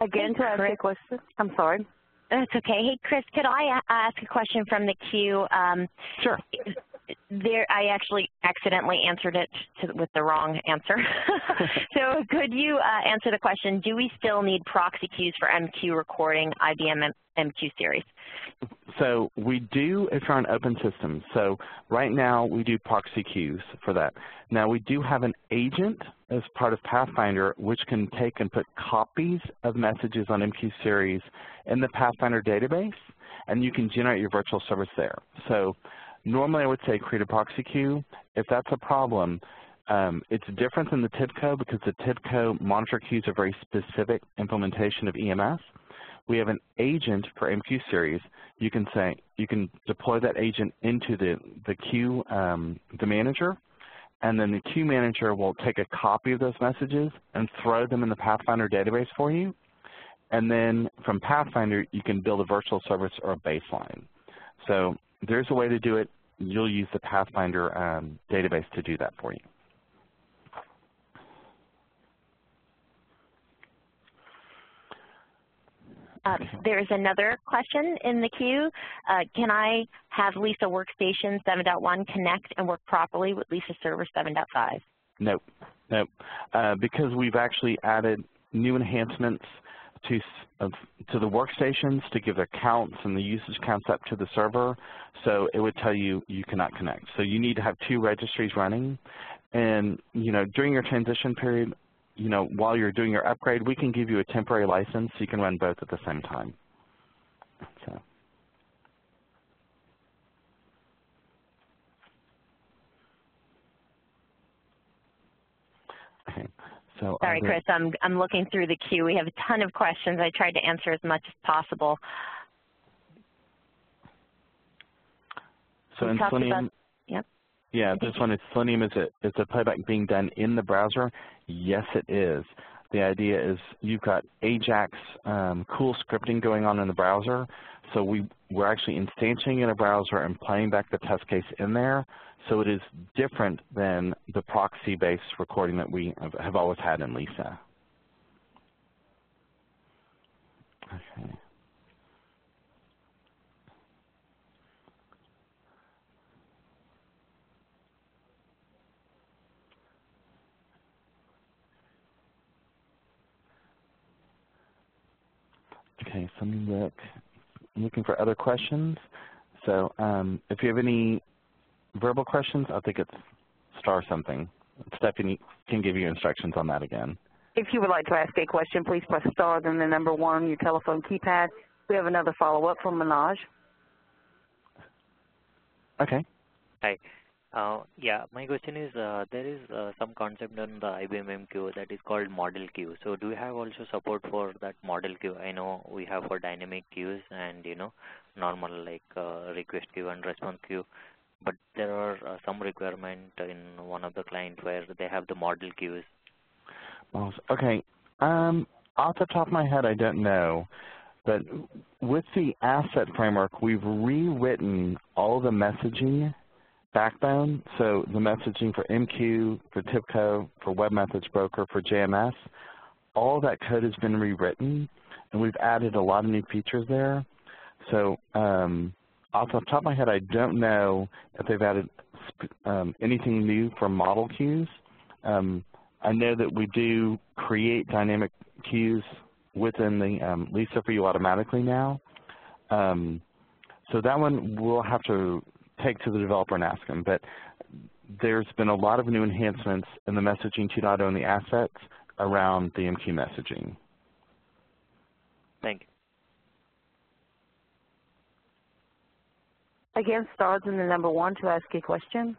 Again, to ask a question, I'm sorry. That's okay. Hey, Chris, could I ask a question from the queue? Sure. I actually accidentally answered it with the wrong answer. So could you answer the question, do we still need proxy queues for MQ recording IBM MQ series? So we do if you're on open systems. So right now we do proxy queues for that. Now we do have an agent as part of Pathfinder which can take and put copies of messages on MQ series in the Pathfinder database, and you can generate your virtual service there. So normally I would say create a proxy queue. If that's a problem, it's different than the TIBCO because the TIBCO monitor queues are very specific implementation of EMS. We have an agent for MQ series. You can deploy that agent into the queue, the manager, and then the queue manager will take a copy of those messages and throw them in the Pathfinder database for you. And then from Pathfinder, you can build a virtual service or a baseline. So there's a way to do it. You'll use the Pathfinder database to do that for you. There's another question in the queue. Can I have Lisa Workstation 7.1 connect and work properly with Lisa Server 7.5? Nope, nope. Because we've actually added new enhancements to the workstations to give their counts and the usage counts up to the server, so it would tell you you cannot connect. So you need to have 2 registries running, and during your transition period, while you're doing your upgrade, we can give you a temporary license so you can run both at the same time. So. Okay. So sorry, Chris, I'm looking through the queue. We have a ton of questions. I tried to answer as much as possible. So in Selenium, yep. Yeah, this one is Selenium. Is a playback being done in the browser? Yes, it is. The idea is you've got Ajax cool scripting going on in the browser, so we're actually instantiating in a browser and playing back the test case in there. So it is different than the proxy-based recording that we have always had in Lisa. Okay. Okay, so let me look. I'm looking for other questions. So if you have any verbal questions, I think it's star something. Stephanie can give you instructions on that again. If you would like to ask a question, please press star, then the number 1 on your telephone keypad. We have another follow-up from Manoj. Okay. Hi. Yeah, my question is, there is some concept on the IBM MQ that is called model queue. So do you have also support for that model queue? I know we have for dynamic queues and, normal like request queue and response queue. But there are some requirement in one of the clients where they have the model queues. Okay. Off the top of my head, I don't know. But with the asset framework, we've rewritten all the messaging backbone. So the messaging for MQ, for TIBCO, for Web Methods Broker, for JMS, all that code has been rewritten, and we've added a lot of new features there. So off the top of my head, I don't know if they've added anything new for model queues. I know that we do create dynamic queues within the Lisa for you automatically now. So that one we'll have to take to the developer and ask them. But there's been a lot of new enhancements in the messaging 2.0 and the assets around the MQ messaging. Thank you. Again, star then the number 1 to ask a question.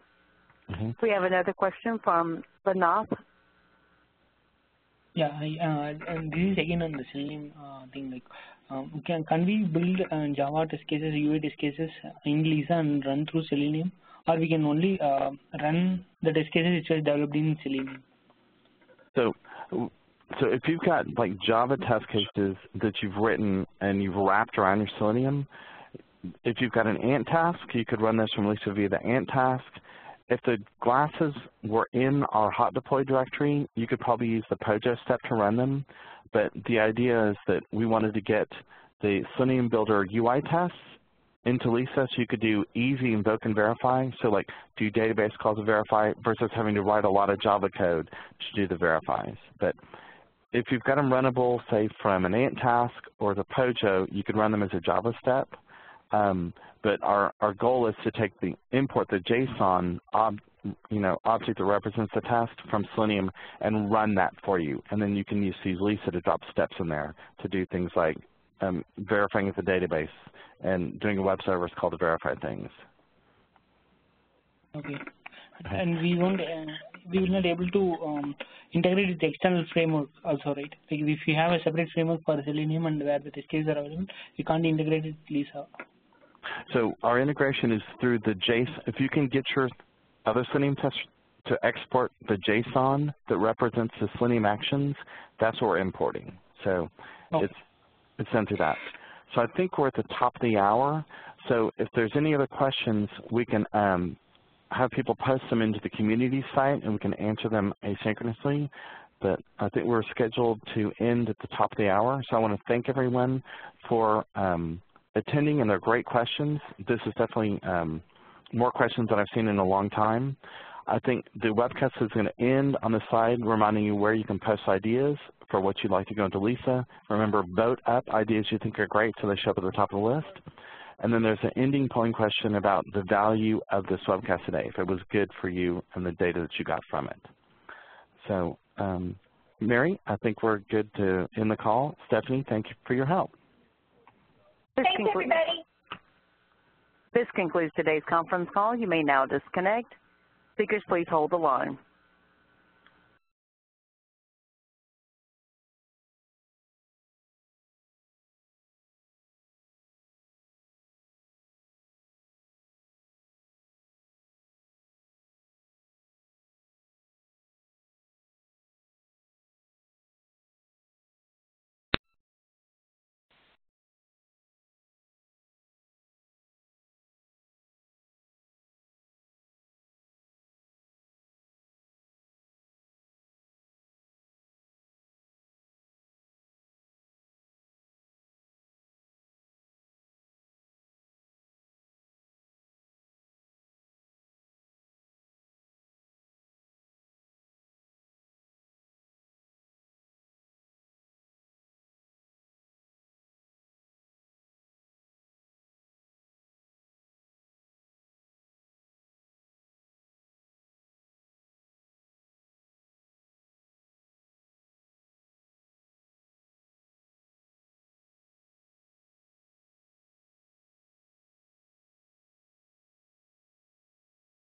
We have another question from Pranav. Yeah, and this is again on the Selenium thing. Like, can we build Java test cases, UI test cases in Lisa and run through Selenium, or we can only run the test cases which are developed in Selenium? So if you've got like Java test cases that you've written and you've wrapped around your Selenium, if you've got an Ant task, you could run this from Lisa via the Ant task. If the glasses were in our hot deploy directory, you could probably use the Pojo step to run them. But the idea is that we wanted to get the Selenium Builder UI tests into Lisa so you could do easy invoke and verify, so like do database calls to verify versus having to write a lot of Java code to do the verifies. But if you've got them runnable, say from an Ant task or the Pojo, you could run them as a Java step. But our goal is to take the import the JSON object that represents the test from Selenium and run that for you, and then you can use Lisa to drop steps in there to do things like verifying with the database and doing a web service call to verify things. Okay. And we won't, we will not able to integrate with the external framework also, right? Like if you have a separate framework for Selenium and where the test cases are available, you can't integrate it with Lisa. So our integration is through the JSON. If you can get your other Selenium test to export the JSON that represents the Selenium actions, that's what we're importing. So it's sent through that. So I think we're at the top of the hour. So if there's any other questions, we can have people post them into the community site and we can answer them asynchronously. But I think we're scheduled to end at the top of the hour. So I want to thank everyone for attending, and they're great questions. This is definitely more questions than I've seen in a long time. I think the webcast is going to end on the side reminding you where you can post ideas for what you'd like to go into Lisa. Remember, vote up ideas you think are great so they show up at the top of the list. And then there's an ending polling question about the value of this webcast today, if it was good for you and the data that you got from it. So, Mary, I think we're good to end the call. Stephanie, thank you for your help. Thanks, everybody. This concludes today's conference call. You may now disconnect. Speakers, please hold the line.